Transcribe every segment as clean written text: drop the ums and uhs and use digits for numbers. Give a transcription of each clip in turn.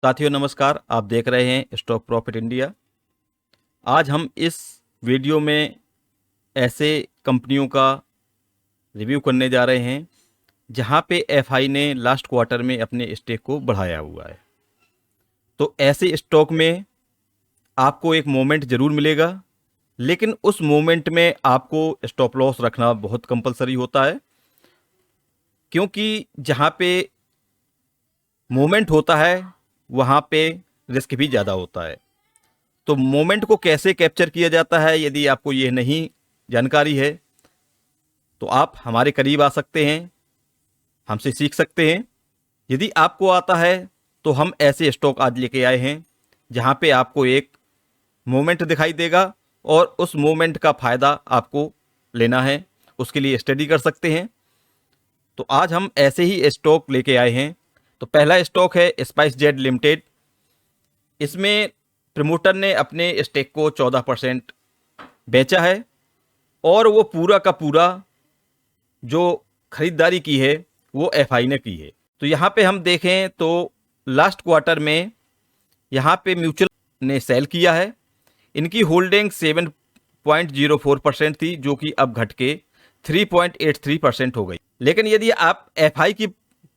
साथियों नमस्कार, आप देख रहे हैं स्टॉक प्रॉफिट इंडिया। आज हम इस वीडियो में ऐसे कंपनियों का रिव्यू करने जा रहे हैं जहां पे एफआई ने लास्ट क्वार्टर में अपने स्टेक को बढ़ाया हुआ है। तो ऐसे स्टॉक में आपको एक मोमेंट ज़रूर मिलेगा, लेकिन उस मोमेंट में आपको स्टॉप लॉस रखना बहुत कंपलसरी होता है, क्योंकि जहां पे मोमेंट होता है वहां पे रिस्क भी ज़्यादा होता है। तो मोमेंट को कैसे कैप्चर किया जाता है, यदि आपको ये नहीं जानकारी है तो आप हमारे करीब आ सकते हैं, हमसे सीख सकते हैं। यदि आपको आता है तो हम ऐसे स्टॉक आज लेके आए हैं जहां पे आपको एक मोमेंट दिखाई देगा और उस मोमेंट का फ़ायदा आपको लेना है, उसके लिए स्टडी कर सकते हैं। तो आज हम ऐसे ही स्टॉक लेके आए हैं। तो पहला स्टॉक है स्पाइस जेट लिमिटेड। इसमें प्रमोटर ने अपने स्टेक को 14% बेचा है और वो पूरा का पूरा जो खरीदारी की है वो एफआई ने की है। तो यहाँ पे हम देखें तो लास्ट क्वार्टर में यहाँ पे म्यूचुअल ने सेल किया है। इनकी होल्डिंग 7.04% थी, जो कि अब घट के 3.83% हो गई। लेकिन यदि आप एफआई की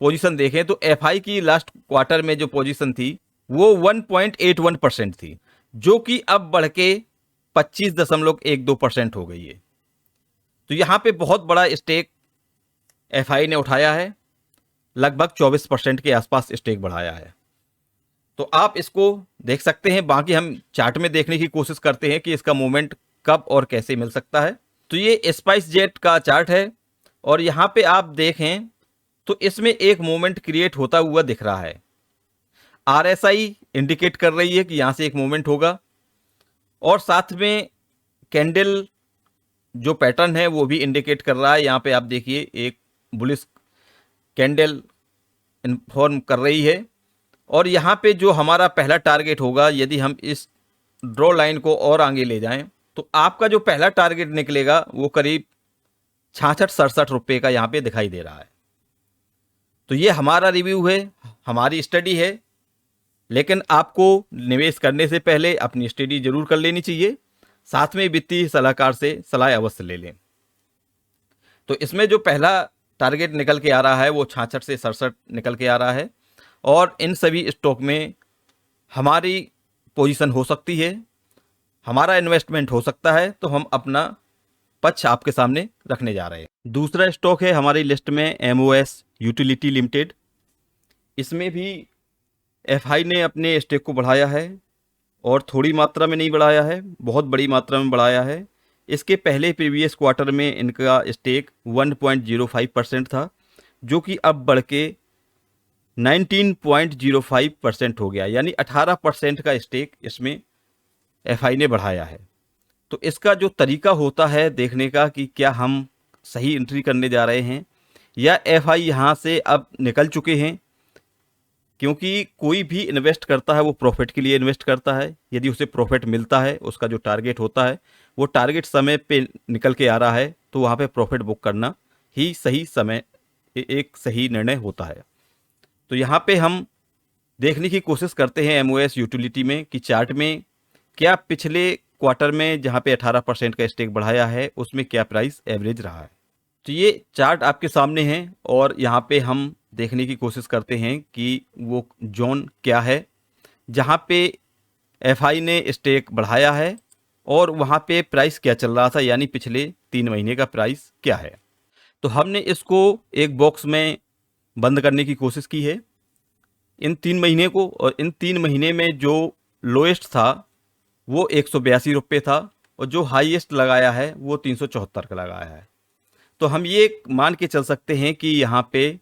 पोजीशन देखें तो एफआई की लास्ट क्वार्टर में जो पोजीशन थी वो 1.81% थी, जो कि अब बढ़ के 25.12% हो गई है। तो यहाँ पे बहुत बड़ा स्टेक एफआई ने उठाया है, लगभग 24% के आसपास स्टेक बढ़ाया है। तो आप इसको देख सकते हैं। बाकी हम चार्ट में देखने की कोशिश करते हैं कि इसका मूवमेंट कब और कैसे मिल सकता है। तो ये स्पाइस जेट का चार्ट है और यहाँ पे आप देखें तो इसमें एक मूवमेंट क्रिएट होता हुआ दिख रहा है। आरएसआई इंडिकेट कर रही है कि यहाँ से एक मूवमेंट होगा और साथ में कैंडल जो पैटर्न है वो भी इंडिकेट कर रहा है। यहाँ पे आप देखिए एक बुलिश कैंडल इन्फॉर्म कर रही है और यहाँ पे जो हमारा पहला टारगेट होगा, यदि हम इस ड्रॉ लाइन को और आगे ले जाएं तो आपका जो पहला टारगेट निकलेगा वो करीब 66-67 रुपये का यहाँ पे दिखाई दे रहा है। तो ये हमारा रिव्यू है, हमारी स्टडी है, लेकिन आपको निवेश करने से पहले अपनी स्टडी जरूर कर लेनी चाहिए। साथ में वित्तीय सलाहकार से सलाह अवश्य ले लें। तो इसमें जो पहला टारगेट निकल के आ रहा है वो 66 से 67 निकल के आ रहा है और इन सभी स्टॉक में हमारी पोजीशन हो सकती है, हमारा इन्वेस्टमेंट हो सकता है। तो हम अपना पक्ष आपके सामने रखने जा रहे हैं। दूसरा स्टॉक है हमारी लिस्ट में एमओएस यूटिलिटी लिमिटेड। इसमें भी एफआई ने अपने स्टेक को बढ़ाया है और थोड़ी मात्रा में नहीं बढ़ाया है, बहुत बड़ी मात्रा में बढ़ाया है। इसके पहले प्रीवियस क्वार्टर में इनका स्टेक 1.05% था, जो कि अब बढ़ के 19.05% हो गया, यानी 18% का स्टेक इसमें एफआई ने बढ़ाया है। तो इसका जो तरीका होता है देखने का कि क्या हम सही एंट्री करने जा रहे हैं या एफआई यहाँ से अब निकल चुके हैं, क्योंकि कोई भी इन्वेस्ट करता है वो प्रॉफिट के लिए इन्वेस्ट करता है। यदि उसे प्रॉफिट मिलता है, उसका जो टारगेट होता है वो टारगेट समय पे निकल के आ रहा है, तो वहाँ पे प्रॉफिट बुक करना ही सही समय एक सही निर्णय होता है। तो यहाँ पे हम देखने की कोशिश करते हैं एमओएस यूटिलिटी में कि चार्ट में क्या पिछले क्वार्टर में जहाँ पे 18% का स्टेक बढ़ाया है उसमें क्या प्राइस एवरेज रहा है। तो ये चार्ट आपके सामने है और यहाँ पे हम देखने की कोशिश करते हैं कि वो जोन क्या है जहाँ पे एफआई ने स्टेक बढ़ाया है और वहाँ पे प्राइस क्या चल रहा था, यानी पिछले 3 महीने का प्राइस क्या है। तो हमने इसको एक बॉक्स में बंद करने की कोशिश की है इन 3 महीने को, और इन 3 महीने में जो लोएस्ट था वो 182 रुपये था और जो हाईएस्ट लगाया है वो 374 का लगाया है। तो हम ये मान के चल सकते हैं कि यहाँ पे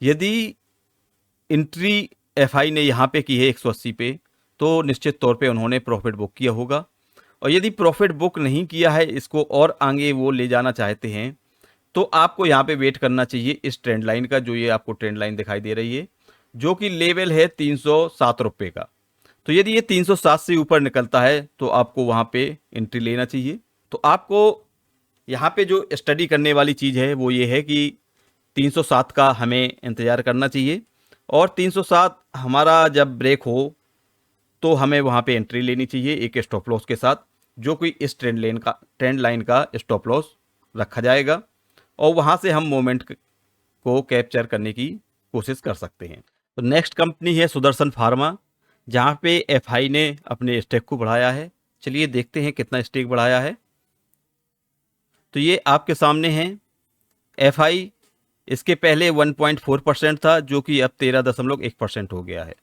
यदि एंट्री एफआई ने यहाँ पे की है 180 पे, तो निश्चित तौर पे उन्होंने प्रॉफिट बुक किया होगा। और यदि प्रॉफिट बुक नहीं किया है, इसको और आगे वो ले जाना चाहते हैं, तो आपको यहाँ पे वेट करना चाहिए इस ट्रेंड लाइन का, जो ये आपको ट्रेंड लाइन दिखाई दे रही है, जो कि लेवल है 307 रुपये का। तो यदि ये 307 से ऊपर निकलता है तो आपको वहाँ पे एंट्री लेना चाहिए। तो आपको यहाँ पे जो स्टडी करने वाली चीज़ है वो ये है कि 307 का हमें इंतज़ार करना चाहिए और 307 हमारा जब ब्रेक हो तो हमें वहाँ पे एंट्री लेनी चाहिए एक स्टॉप लॉस के साथ, जो कि इस ट्रेंड लाइन का स्टॉप लॉस रखा जाएगा और वहाँ से हम मोमेंट को कैप्चर करने की कोशिश कर सकते हैं। तो नेक्स्ट कंपनी है सुदर्शन फार्मा, जहाँ पे एफआई ने अपने स्टेक को बढ़ाया है। चलिए देखते हैं कितना स्टेक बढ़ाया है। तो ये आपके सामने है एफआई, इसके पहले 1.4% था, जो कि अब 13.1% हो गया है।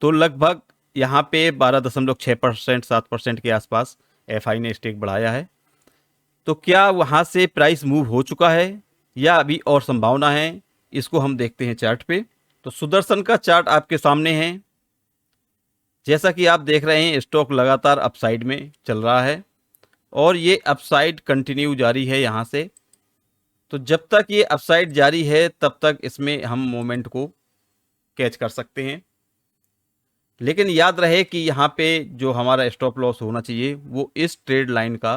तो लगभग यहाँ पे 12.6% 7% के आसपास एफआई ने स्टेक बढ़ाया है। तो क्या वहाँ से प्राइस मूव हो चुका है या अभी और संभावना है, इसको हम देखते हैं चार्ट पे। तो सुदर्शन का चार्ट आपके सामने है। जैसा कि आप देख रहे हैं स्टॉक लगातार अपसाइड में चल रहा है और ये अपसाइड कंटिन्यू जारी है यहाँ से। तो जब तक ये अपसाइड जारी है तब तक इसमें हम मोमेंट को कैच कर सकते हैं, लेकिन याद रहे कि यहाँ पे जो हमारा स्टॉप लॉस होना चाहिए वो इस ट्रेड लाइन का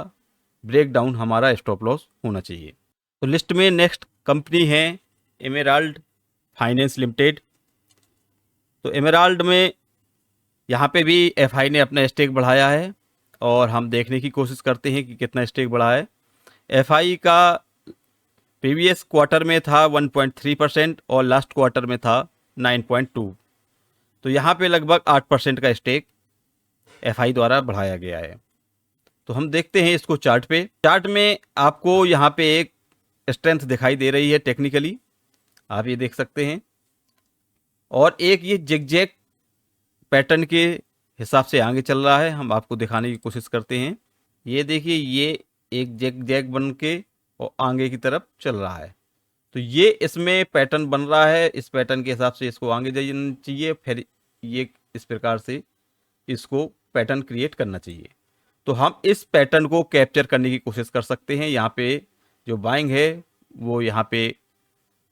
ब्रेकडाउन हमारा स्टॉप लॉस होना चाहिए। तो लिस्ट में नेक्स्ट कंपनी है एमेराल्ड फाइनेंस लिमिटेड। तो एमेराल्ड में यहाँ पे भी एफआई ने अपना स्टेक बढ़ाया है और हम देखने की कोशिश करते हैं कि कितना स्टेक बढ़ा है। एफआई का प्रीवियस क्वार्टर में था 1.3% और लास्ट क्वार्टर में था 9.2। तो यहाँ पे लगभग 8% का स्टेक एफआई द्वारा बढ़ाया गया है। तो हम देखते हैं इसको चार्ट पे। चार्ट में आपको यहाँ पे एक स्ट्रेंथ दिखाई दे रही है टेक्निकली, आप ये देख सकते हैं, और एक ये जिगजैग पैटर्न के हिसाब से आगे चल रहा है। हम आपको दिखाने की कोशिश करते हैं। ये देखिए, ये एक जिगजैग बन के और आगे की तरफ चल रहा है। तो ये इसमें पैटर्न बन रहा है, इस पैटर्न के हिसाब से इसको आगे जाना चाहिए, फिर ये इस प्रकार से इसको पैटर्न क्रिएट करना चाहिए। तो हम इस पैटर्न को कैप्चर करने की कोशिश कर सकते हैं। यहाँ पे जो बाइंग है वो यहाँ पे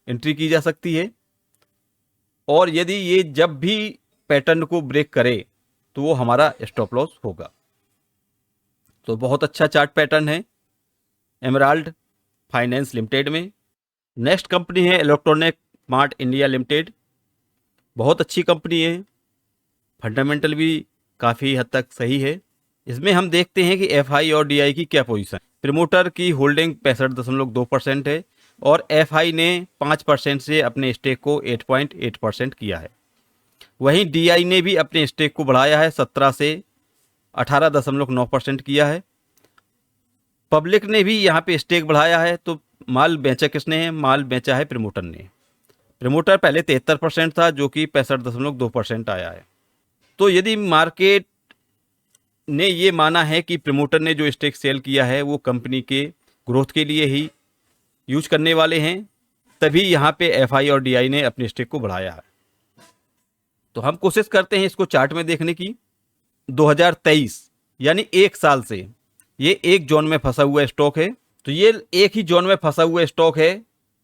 एंट्री की जा सकती है, और यदि ये जब भी पैटर्न को ब्रेक करे तो वो हमारा स्टॉप लॉस होगा। तो बहुत अच्छा चार्ट पैटर्न है एमराल्ड फाइनेंस लिमिटेड में। नेक्स्ट कंपनी है इलेक्ट्रॉनिक मार्ट इंडिया लिमिटेड। बहुत अच्छी कंपनी है, फंडामेंटल भी काफ़ी हद तक सही है। इसमें हम देखते हैं कि एफआई और डीआई की क्या पोजीशन। प्रमोटर की होल्डिंग 65.2% है और एफआई ने 5% से अपने स्टेक को 8.8% किया है। वहीं डीआई ने भी अपने स्टेक को बढ़ाया है, 17 से 18.9% किया है। पब्लिक ने भी यहाँ पे स्टेक बढ़ाया है। तो माल बेचा किसने है? माल बेचा है प्रमोटर ने। प्रमोटर पहले 73% था, जो कि 65.2% आया है। तो यदि मार्केट ने ये माना है कि प्रमोटर ने जो स्टेक सेल किया है वो कंपनी के ग्रोथ के लिए ही यूज करने वाले हैं, तभी यहाँ पे एफआई और डीआई ने अपने स्टेक को बढ़ाया है। तो हम कोशिश करते हैं इसको चार्ट में देखने की। 2023 यानी एक साल से ये एक जोन में फंसा हुआ स्टॉक है। तो ये एक ही जोन में फंसा हुआ स्टॉक है,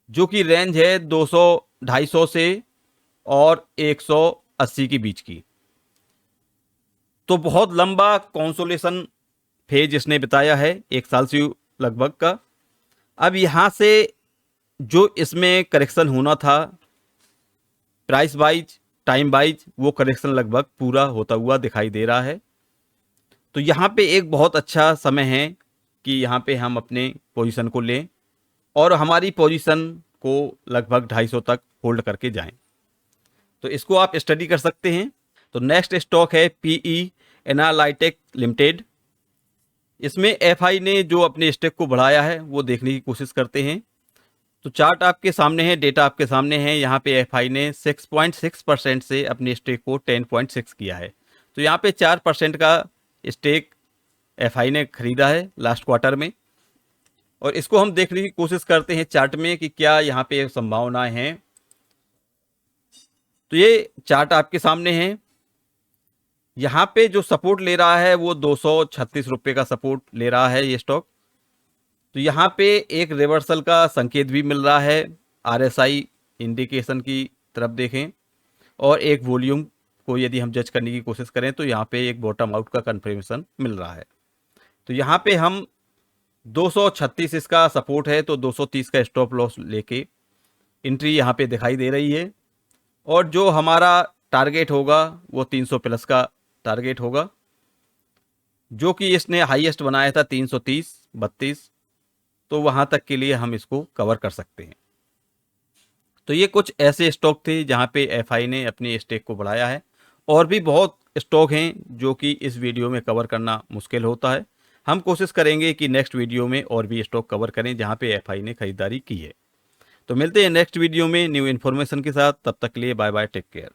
जो कि रेंज है 200 250 से और 180 के बीच की। तो बहुत लंबा कंसोलिडेशन फेज इसने बिताया है, एक साल से लगभग का। अब यहाँ से जो इसमें करेक्शन होना था प्राइस वाइज टाइम वाइज, वो करेक्शन लगभग पूरा होता हुआ दिखाई दे रहा है। तो यहाँ पे एक बहुत अच्छा समय है कि यहाँ पे हम अपने पोजीशन को लें और हमारी पोजीशन को लगभग 250 तक होल्ड करके जाएं। तो इसको आप स्टडी कर सकते हैं। तो नेक्स्ट स्टॉक है पीई एनालाइटेक लिमिटेड। इसमें एफआई ने जो अपने स्टेक को बढ़ाया है वो देखने की कोशिश करते हैं। तो चार्ट आपके सामने है, डेटा आपके सामने है। यहाँ पे एफआई ने 6.6% से अपने स्टेक को 10.6 किया है। तो यहाँ पे 4% का स्टेक एफआई ने खरीदा है लास्ट क्वार्टर में, और इसको हम देखने की कोशिश करते हैं चार्ट में कि क्या यहाँ पे संभावनाएं हैं। तो ये चार्ट आपके सामने है। यहाँ पे जो सपोर्ट ले रहा है वो 236 रुपये का सपोर्ट ले रहा है ये स्टॉक। तो यहाँ पे एक रिवर्सल का संकेत भी मिल रहा है, आरएसआई इंडिकेशन की तरफ देखें, और एक वॉल्यूम को यदि हम जज करने की कोशिश करें तो यहाँ पे एक बॉटम आउट का कंफर्मेशन मिल रहा है। तो यहाँ पे हम 236 इसका सपोर्ट है, तो 230 का स्टॉप लॉस लेके एंट्री यहाँ पे दिखाई दे रही है। और जो हमारा टारगेट होगा वो 300 प्लस का टारगेट होगा, जो कि इसने हाईएस्ट बनाया था 330 32, तो वहां तक के लिए हम इसको कवर कर सकते हैं। तो ये कुछ ऐसे स्टॉक थे जहां पे एफआई ने अपनी स्टेक को बढ़ाया है। और भी बहुत स्टॉक हैं जो कि इस वीडियो में कवर करना मुश्किल होता है। हम कोशिश करेंगे कि नेक्स्ट वीडियो में और भी स्टॉक कवर करें जहां पे एफआई ने खरीदारी की है। तो मिलते हैं नेक्स्ट वीडियो में न्यू इन्फॉर्मेशन के साथ। तब तक के लिए बाय बाय, टेक केयर।